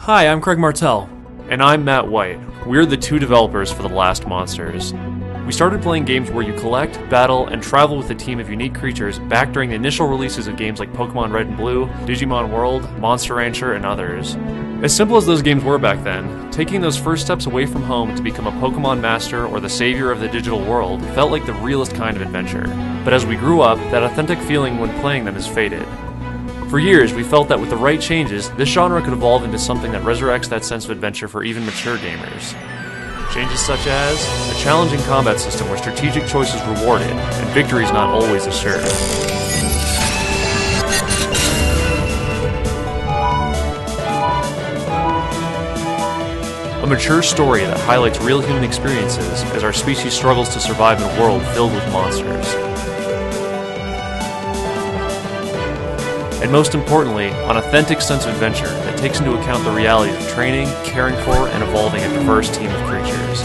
Hi, I'm Craig Martell. And I'm Matt White. We're the two developers for The Last Monsters. We started playing games where you collect, battle, and travel with a team of unique creatures back during the initial releases of games like Pokemon Red and Blue, Digimon World, Monster Rancher, and others. As simple as those games were back then, taking those first steps away from home to become a Pokemon master or the savior of the digital world felt like the realest kind of adventure. But as we grew up, that authentic feeling when playing them has faded. For years, we felt that with the right changes, this genre could evolve into something that resurrects that sense of adventure for even mature gamers. Changes such as a challenging combat system where strategic choice is rewarded, and victory is not always assured. A mature story that highlights real human experiences as our species struggles to survive in a world filled with monsters. And most importantly, an authentic sense of adventure that takes into account the realities of training, caring for, and evolving a diverse team of creatures.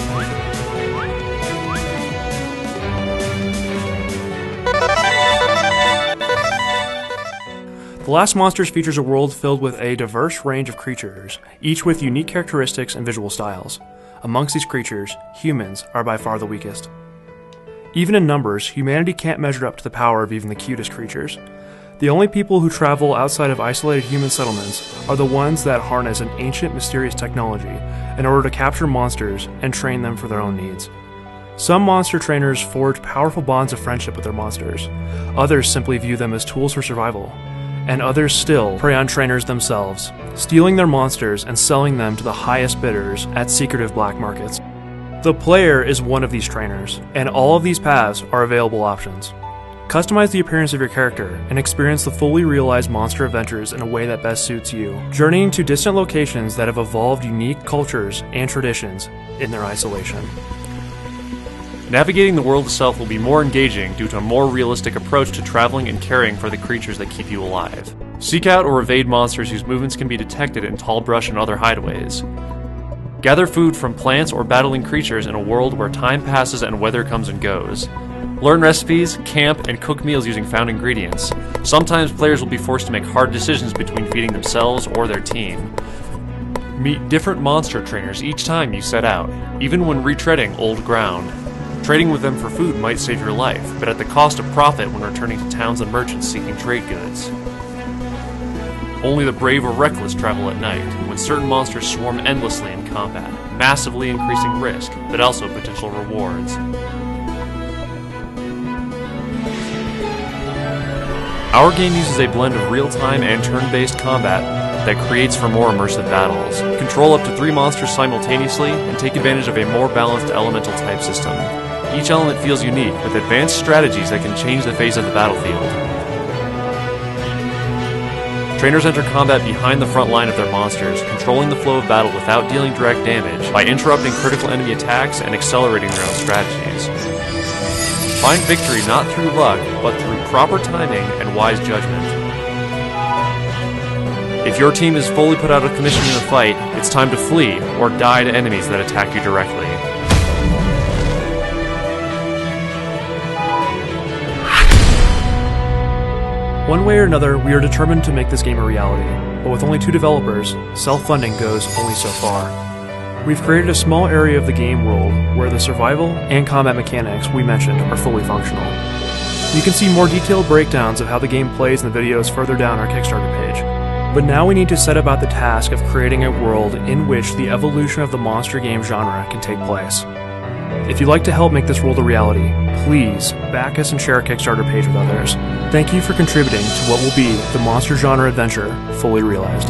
The Last Monsters features a world filled with a diverse range of creatures, each with unique characteristics and visual styles. Amongst these creatures, humans are by far the weakest. Even in numbers, humanity can't measure up to the power of even the cutest creatures. The only people who travel outside of isolated human settlements are the ones that harness an ancient, mysterious technology in order to capture monsters and train them for their own needs. Some monster trainers forge powerful bonds of friendship with their monsters. Others simply view them as tools for survival. And others still prey on trainers themselves, stealing their monsters and selling them to the highest bidders at secretive black markets. The player is one of these trainers, and all of these paths are available options. Customize the appearance of your character and experience the fully realized monster adventures in a way that best suits you, journeying to distant locations that have evolved unique cultures and traditions in their isolation. Navigating the world itself will be more engaging due to a more realistic approach to traveling and caring for the creatures that keep you alive. Seek out or evade monsters whose movements can be detected in tall brush and other hideaways. Gather food from plants or battling creatures in a world where time passes and weather comes and goes. Learn recipes, camp, and cook meals using found ingredients. Sometimes players will be forced to make hard decisions between feeding themselves or their team. Meet different monster trainers each time you set out, even when retreading old ground. Trading with them for food might save your life, but at the cost of profit when returning to towns and merchants seeking trade goods. Only the brave or reckless travel at night, when certain monsters swarm endlessly in combat, massively increasing risk, but also potential rewards. Our game uses a blend of real-time and turn-based combat that creates for more immersive battles. Control up to 3 monsters simultaneously and take advantage of a more balanced elemental type system. Each element feels unique, with advanced strategies that can change the face of the battlefield. Trainers enter combat behind the front line of their monsters, controlling the flow of battle without dealing direct damage, by interrupting critical enemy attacks and accelerating their own strategies. Find victory not through luck, but through proper timing and wise judgment. If your team is fully put out of commission in a fight, it's time to flee or die to enemies that attack you directly. One way or another, we are determined to make this game a reality, but with only 2 developers, self-funding goes only so far. We've created a small area of the game world where the survival and combat mechanics we mentioned are fully functional. You can see more detailed breakdowns of how the game plays in the videos further down our Kickstarter page. But now we need to set about the task of creating a world in which the evolution of the monster game genre can take place. If you'd like to help make this world a reality, please back us and share our Kickstarter page with others. Thank you for contributing to what will be the monster genre adventure fully realized.